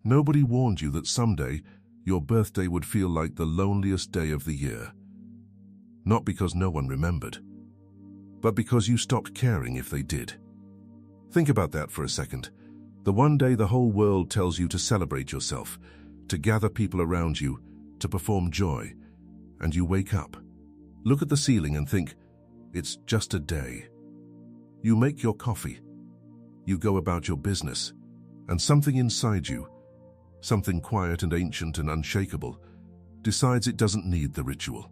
Nobody warned you that someday your birthday would feel like the loneliest day of the year. Not because no one remembered, but because you stopped caring if they did. Think about that for a second. The one day the whole world tells you to celebrate yourself, to gather people around you, to perform joy, and you wake up, look at the ceiling and think, it's just a day. You make your coffee, you go about your business, and something inside you, something quiet and ancient and unshakable, decides it doesn't need the ritual.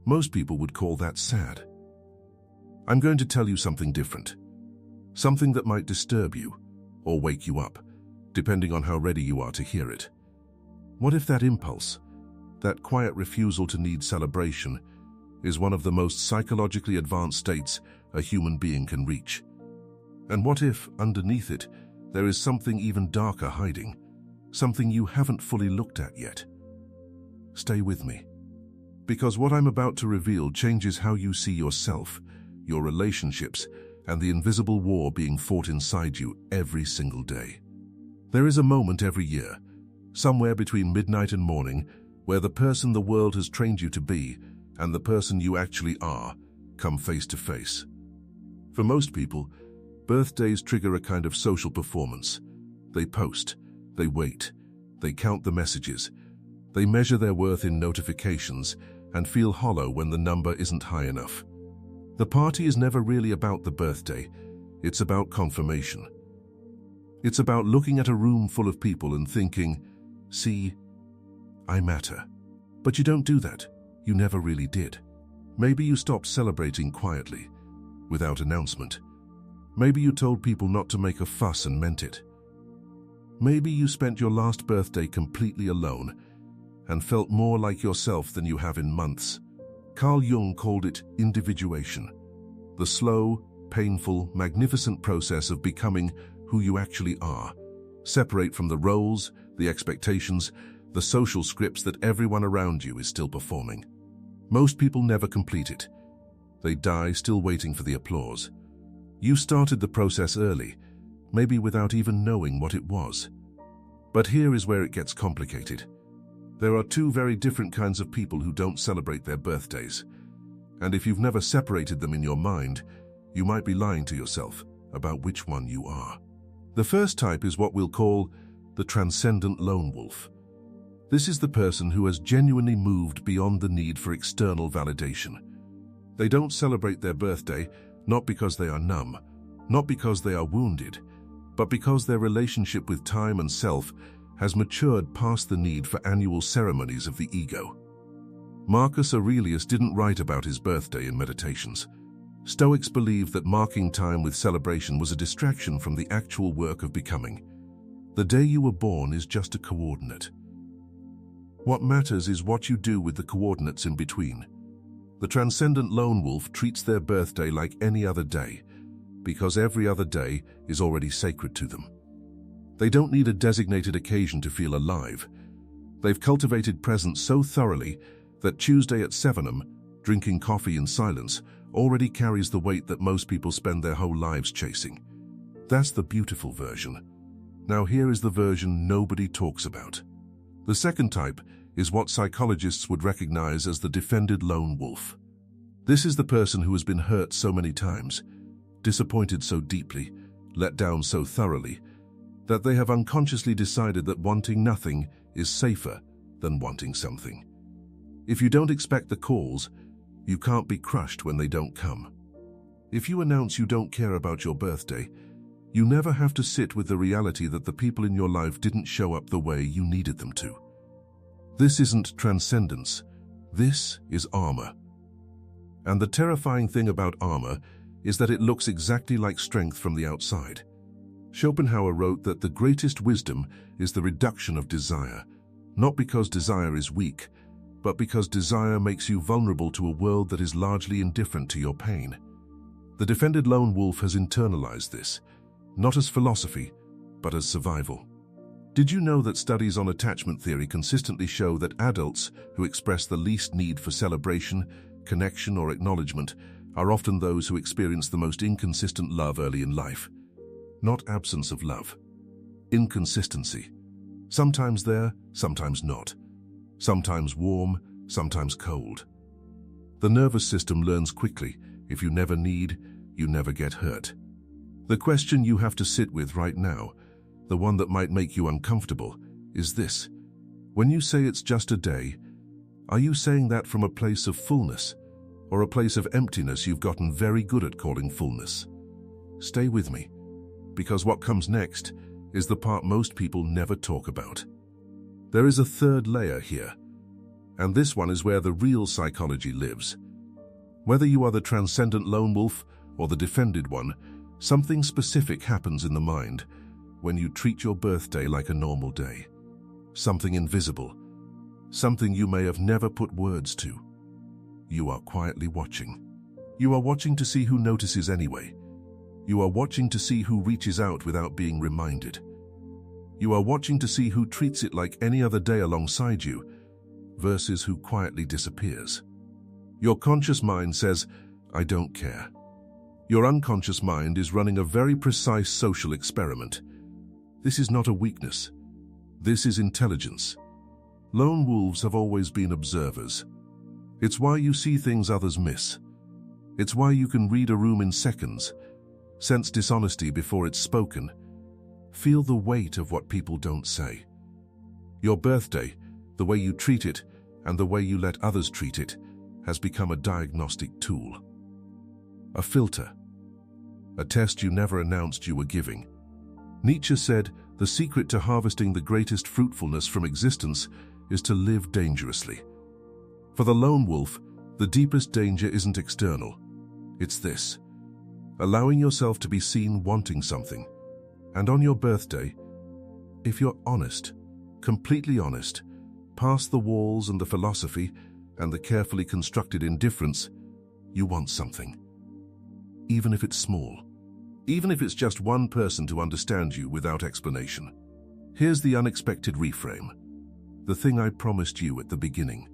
Most people would call that sad. I'm going to tell you something different, something that might disturb you or wake you up, depending on how ready you are to hear it. What if that impulse, that quiet refusal to need celebration, is one of the most psychologically advanced states a human being can reach? And what if, underneath it, there is something even darker hiding, something you haven't fully looked at yet? Stay with me, because what I'm about to reveal changes how you see yourself, your relationships, and the invisible war being fought inside you every single day. There is a moment every year, somewhere between midnight and morning, where the person the world has trained you to be and the person you actually are come face to face. For most people, birthdays trigger a kind of social performance. They post, they wait, they count the messages, they measure their worth in notifications and feel hollow when the number isn't high enough. The party is never really about the birthday, it's about confirmation. It's about looking at a room full of people and thinking, see, I matter. But you don't do that. You never really did. Maybe you stopped celebrating quietly, without announcement. Maybe you told people not to make a fuss and meant it. Maybe you spent your last birthday completely alone and felt more like yourself than you have in months. Carl Jung called it individuation, the slow, painful, magnificent process of becoming who you actually are, separate from the roles, the expectations, the social scripts that everyone around you is still performing. Most people never complete it. They die still waiting for the applause. You started the process early, maybe without even knowing what it was. But here is where it gets complicated. There are two very different kinds of people who don't celebrate their birthdays. And if you've never separated them in your mind, you might be lying to yourself about which one you are. The first type is what we'll call the transcendent lone wolf. This is the person who has genuinely moved beyond the need for external validation. They don't celebrate their birthday not because they are numb, not because they are wounded, but because their relationship with time and self has matured past the need for annual ceremonies of the ego. Marcus Aurelius didn't write about his birthday in Meditations. Stoics believed that marking time with celebration was a distraction from the actual work of becoming. The day you were born is just a coordinate. What matters is what you do with the coordinates in between. The transcendent lone wolf treats their birthday like any other day, because every other day is already sacred to them. They don't need a designated occasion to feel alive. They've cultivated presence so thoroughly that Tuesday at 7 a.m., drinking coffee in silence, already carries the weight that most people spend their whole lives chasing. That's the beautiful version. Now here is the version nobody talks about. The second type is what psychologists would recognize as the defended lone wolf. This is the person who has been hurt so many times, disappointed so deeply, let down so thoroughly, that they have unconsciously decided that wanting nothing is safer than wanting something. If you don't expect the calls, you can't be crushed when they don't come. If you announce you don't care about your birthday, you never have to sit with the reality that the people in your life didn't show up the way you needed them to. This isn't transcendence. This is armor. And the terrifying thing about armor is that it looks exactly like strength from the outside. Schopenhauer wrote that the greatest wisdom is the reduction of desire, not because desire is weak, but because desire makes you vulnerable to a world that is largely indifferent to your pain. The defended lone wolf has internalized this, not as philosophy, but as survival. Did you know that studies on attachment theory consistently show that adults who express the least need for celebration, connection, or acknowledgement are often those who experience the most inconsistent love early in life? Not absence of love. Inconsistency. Sometimes there, sometimes not. Sometimes warm, sometimes cold. The nervous system learns quickly. If you never need, you never get hurt. The question you have to sit with right now, the one that might make you uncomfortable, is this. When you say it's just a day, are you saying that from a place of fullness or a place of emptiness you've gotten very good at calling fullness? Stay with me, because what comes next is the part most people never talk about. There is a third layer here, and this one is where the real psychology lives. Whether you are the transcendent lone wolf or the defended one, something specific happens in the mind when you treat your birthday like a normal day. Something invisible, something you may have never put words to. You are quietly watching. You are watching to see who notices anyway. You are watching to see who reaches out without being reminded. You are watching to see who treats it like any other day alongside you versus who quietly disappears. Your conscious mind says, "I don't care." Your unconscious mind is running a very precise social experiment. This is not a weakness. This is intelligence. Lone wolves have always been observers. It's why you see things others miss. It's why you can read a room in seconds, sense dishonesty before it's spoken, feel the weight of what people don't say. Your birthday, the way you treat it and the way you let others treat it, has become a diagnostic tool. A filter. A test you never announced you were giving. Nietzsche said, "The secret to harvesting the greatest fruitfulness from existence is to live dangerously." For the lone wolf, the deepest danger isn't external. It's this: allowing yourself to be seen wanting something. And on your birthday, if you're honest, completely honest, past the walls and the philosophy and the carefully constructed indifference, you want something. Even if it's small. Even if it's just one person to understand you without explanation. Here's the unexpected reframe. The thing I promised you at the beginning.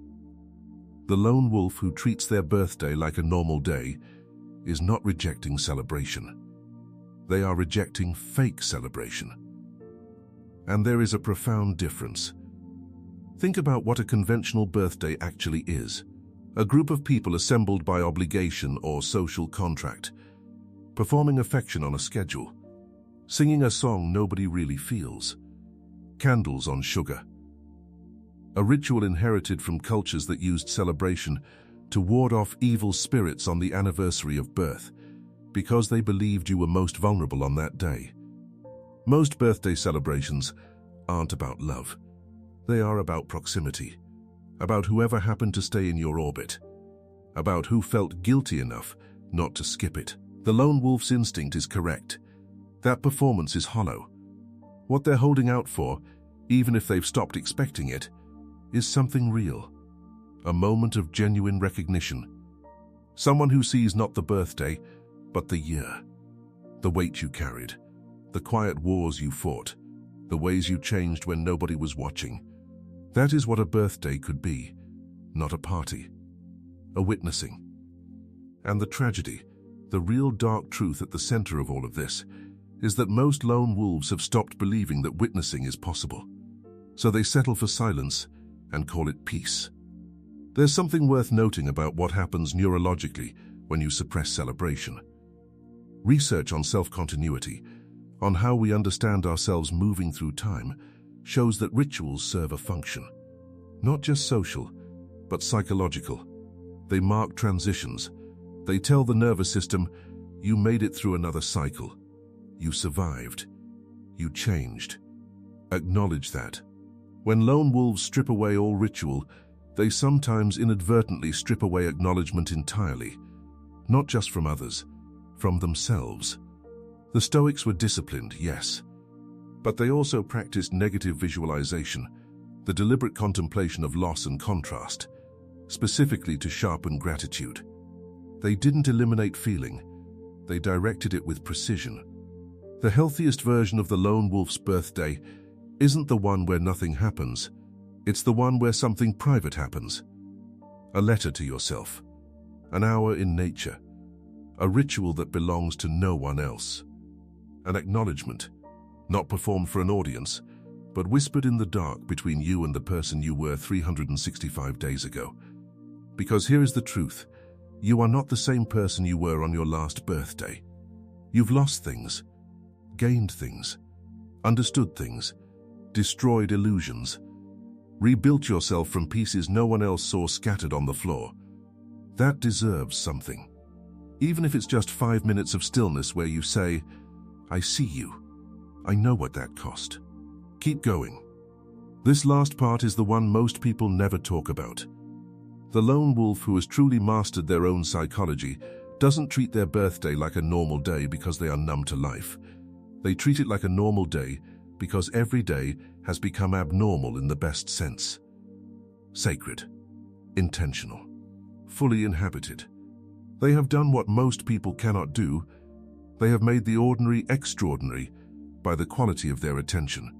The lone wolf who treats their birthday like a normal day is not rejecting celebration. They are rejecting fake celebration. And there is a profound difference. Think about what a conventional birthday actually is. A group of people assembled by obligation or social contract, performing affection on a schedule, singing a song nobody really feels, candles on sugar. A ritual inherited from cultures that used celebration to ward off evil spirits on the anniversary of birth, because they believed you were most vulnerable on that day. Most birthday celebrations aren't about love. They are about proximity, about whoever happened to stay in your orbit, about who felt guilty enough not to skip it. The lone wolf's instinct is correct. That performance is hollow. What they're holding out for, even if they've stopped expecting it, is something real. A moment of genuine recognition. Someone who sees not the birthday, but the year. The weight you carried. The quiet wars you fought. The ways you changed when nobody was watching. That is what a birthday could be. Not a party. A witnessing. And the tragedy, the real dark truth at the center of all of this, is that most lone wolves have stopped believing that witnessing is possible. So they settle for silence and call it peace. There's something worth noting about what happens neurologically when you suppress celebration. Research on self-continuity, on how we understand ourselves moving through time, shows that rituals serve a function. Not just social, but psychological. They mark transitions. They tell the nervous system, you made it through another cycle. You survived. You changed. Acknowledge that. When lone wolves strip away all ritual, they sometimes inadvertently strip away acknowledgement entirely. Not just from others, from themselves. The Stoics were disciplined, yes. But they also practiced negative visualization, the deliberate contemplation of loss and contrast, specifically to sharpen gratitude. They didn't eliminate feeling, they directed it with precision. The healthiest version of the lone wolf's birthday isn't the one where nothing happens, it's the one where something private happens. A letter to yourself, an hour in nature, a ritual that belongs to no one else. An acknowledgement, not performed for an audience, but whispered in the dark between you and the person you were 365 days ago. Because here is the truth. You are not the same person you were on your last birthday. You've lost things, gained things, understood things, destroyed illusions, rebuilt yourself from pieces no one else saw scattered on the floor. That deserves something. Even if it's just 5 minutes of stillness where you say, I see you. I know what that cost. Keep going. This last part is the one most people never talk about. The lone wolf who has truly mastered their own psychology doesn't treat their birthday like a normal day because they are numb to life. They treat it like a normal day because every day has become abnormal in the best sense. Sacred, intentional, fully inhabited. They have done what most people cannot do. They have made the ordinary extraordinary by the quality of their attention.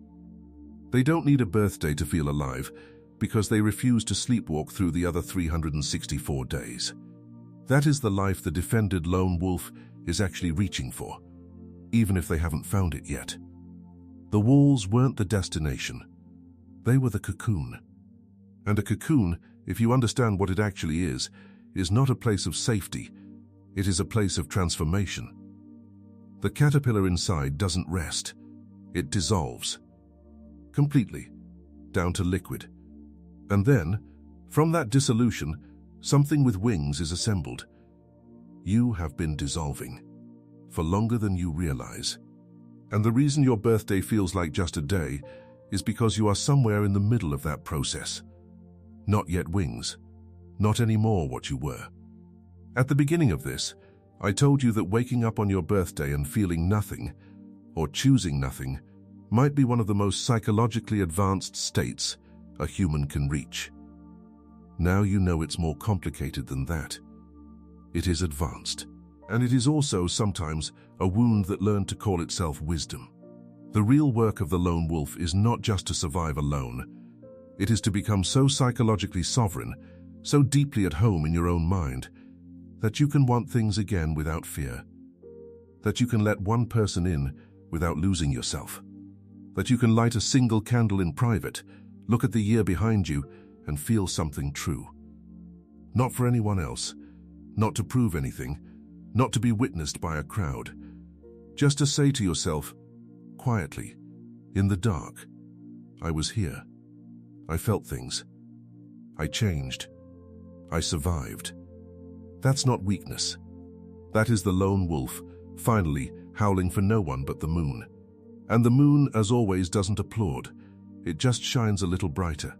They don't need a birthday to feel alive because they refuse to sleepwalk through the other 364 days. That is the life the defended lone wolf is actually reaching for, even if they haven't found it yet. The walls weren't the destination. They were the cocoon. And a cocoon, if you understand what it actually is not a place of safety. It is a place of transformation. The caterpillar inside doesn't rest. It dissolves. Completely, down to liquid. And then, from that dissolution, something with wings is assembled. You have been dissolving for longer than you realize. And the reason your birthday feels like just a day is because you are somewhere in the middle of that process. Not yet wings, not anymore what you were. At the beginning of this, I told you that waking up on your birthday and feeling nothing, or choosing nothing, might be one of the most psychologically advanced states a human can reach. Now you know it's more complicated than that. It is advanced, and it is also sometimes a wound that learned to call itself wisdom. The real work of the lone wolf is not just to survive alone. It is to become so psychologically sovereign, so deeply at home in your own mind, that you can want things again without fear. That you can let one person in without losing yourself. That you can light a single candle in private, look at the year behind you, and feel something true. Not for anyone else, not to prove anything, not to be witnessed by a crowd. Just to say to yourself, quietly, in the dark, I was here. I felt things. I changed. I survived. That's not weakness. That is the lone wolf, finally howling for no one but the moon. And the moon, as always, doesn't applaud. It just shines a little brighter.